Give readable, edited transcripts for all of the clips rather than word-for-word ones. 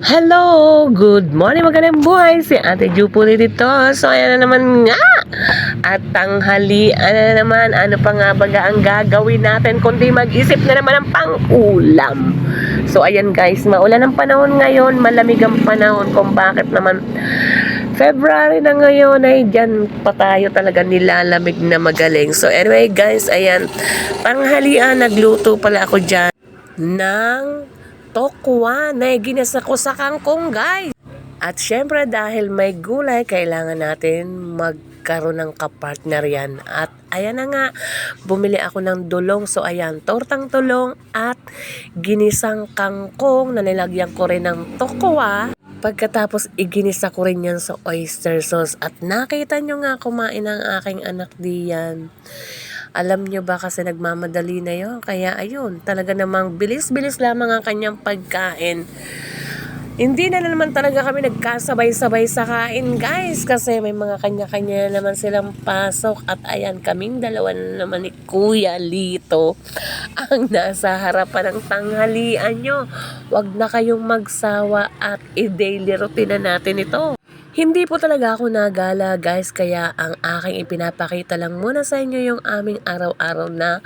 Hello! Good morning, magandang buhay! Si Ate Ju po dito. So, ayan na naman nga. At tanghalian na naman. Ano pa nga baga ang gagawin natin kundi mag-isip na naman ng pang-ulam. So, ayan guys, maulan ang panahon ngayon. Malamig ang panahon kung bakit naman February na ngayon ay dyan pa tayo talaga nilalamig na magaling. So, anyway guys, ayan. Tanghalian, nagluto pala ako dyan ng tokwa na ginasa ko sa kangkong guys. At syempre dahil may gulay, kailangan natin magkaroon ng kapartner yan. At ayan na nga, bumili ako ng dulong. So ayan, tortang tulong at ginisang kangkong na nilagyan ko rin ng tokwa. Pagkatapos iginisa ko rin yan sa oyster sauce. At nakita nyo nga kumain ang aking anak diyan. Alam nyo ba kasi nagmamadali na yun. Kaya ayun, talaga namang bilis-bilis lamang ang kanyang pagkain. Hindi na naman talaga kami nagkasabay-sabay sa kain guys. Kasi may mga kanya-kanya naman silang pasok. At ayan, kaming dalawa na naman ni Kuya Lito ang nasa harapan ng tanghalian nyo. Huwag na kayong magsawa at i-daily routine na natin ito. Hindi po talaga ako nagala guys, kaya ang aking ipinapakita lang muna sa inyo yung aming araw-araw na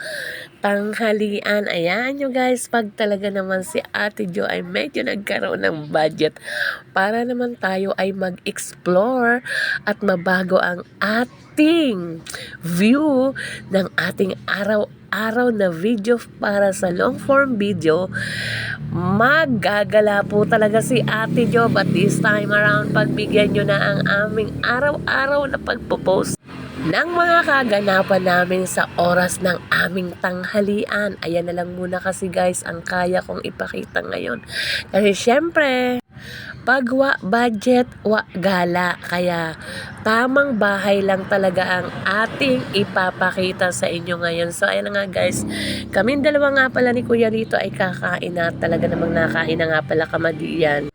tanghalian. Ayan nyo guys, pag talaga naman si Ate Jo ay medyo nagkaroon ng budget para naman tayo ay mag-explore at mabago ang ating view ng ating araw-araw na video para sa long form video. Maggagala po talaga si Ate Jo, but this time around pagbigyan nyo na ang aming araw-araw na pagpo-post ng mga kaganapan namin sa oras ng aming tanghalian. Ayan na lang muna kasi guys ang kaya kong ipakita ngayon. Kasi syempre, pag budget, gala. Kaya tamang bahay lang talaga ang ating ipapakita sa inyo ngayon. So ayan na nga guys, kaming dalawa nga pala ni Kuya Rito ay kakain na talaga namang nakain na nga pala kamadiyan.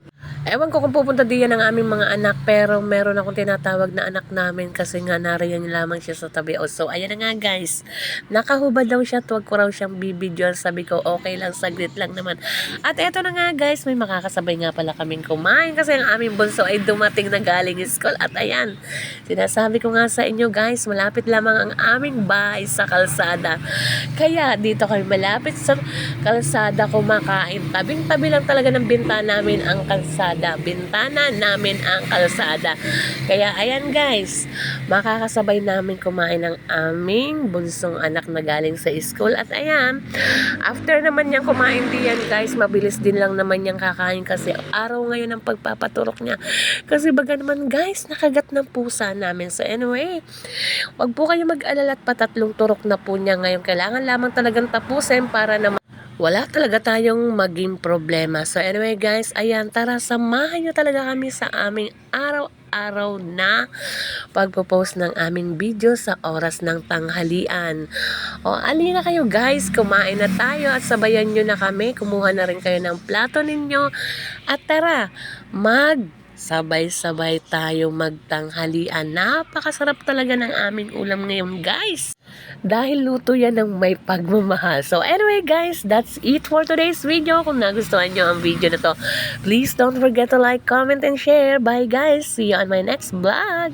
Ewan ko kung pupunta diyan ang aming mga anak, pero meron akong tinatawag na anak namin kasi nga nariyan lamang siya sa tabi. So ayan na nga guys, nakahubad daw siya, tuwag ko raw siyang bibidyoan. Sabi ko okay lang, saglit lang naman. At eto na nga guys, may makakasabay nga pala kaming kumain kasi ang aming bunso ay dumating na galing school. At ayan, sinasabi ko nga sa inyo guys, malapit lamang ang aming bahay sa kalsada. Kaya dito kami malapit sa kalsada kumakain. Tabing-tabi lang talaga ng bintana namin ang kalsada. Bintana namin ang kalsada. Kaya ayan guys, makakasabay namin kumain ng aming bunsong anak na galing sa school. At ayan, after naman niyang kumain diyan guys, mabilis din lang naman niyang kakain kasi araw ngayon ang pagpapaturok niya. Kasi baga naman guys, nakagat ng pusa namin. So anyway, wag po kayo mag-alala at patatlong turok na po niya ngayon. Kailangan lamang talagang tapusin para naman wala talaga tayong maging problema. So anyway guys, ayan, tara samahan nyo talaga kami sa aming araw-araw na pagpo-post ng aming video sa oras ng tanghalian. O alina kayo guys, kumain na tayo at sabayan nyo na kami. Kumuha na rin kayo ng plato ninyo. At tara, sabay-sabay tayo magtanghalian. Napakasarap talaga ng aming ulam ngayon guys. Dahil luto yan ng may pagmamahal. So anyway guys, that's it for today's video. Kung nagustuhan nyo ang video na to, please don't forget to like, comment, and share. Bye guys! See you on my next vlog!